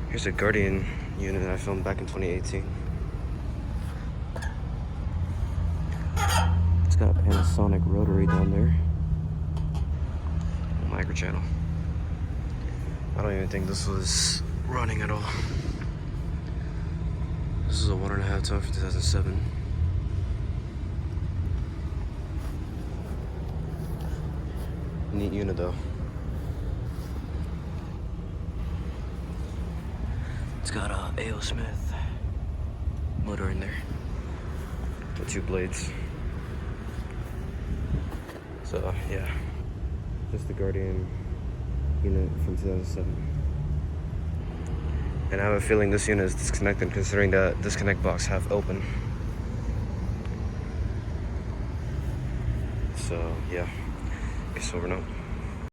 Here's a Guardian unit that I filmed back in 2018. It's got a Panasonic rotary down there. Micro channel. I don't even think this was running at all. This is a 1.5 ton for 2007. Neat unit though. It's got a A.O. Smith motor in there with 2 blades. So yeah, this is the Guardian unit from 2007. And I have a feeling this unit is disconnected considering the disconnect box half open. So yeah, it's over now.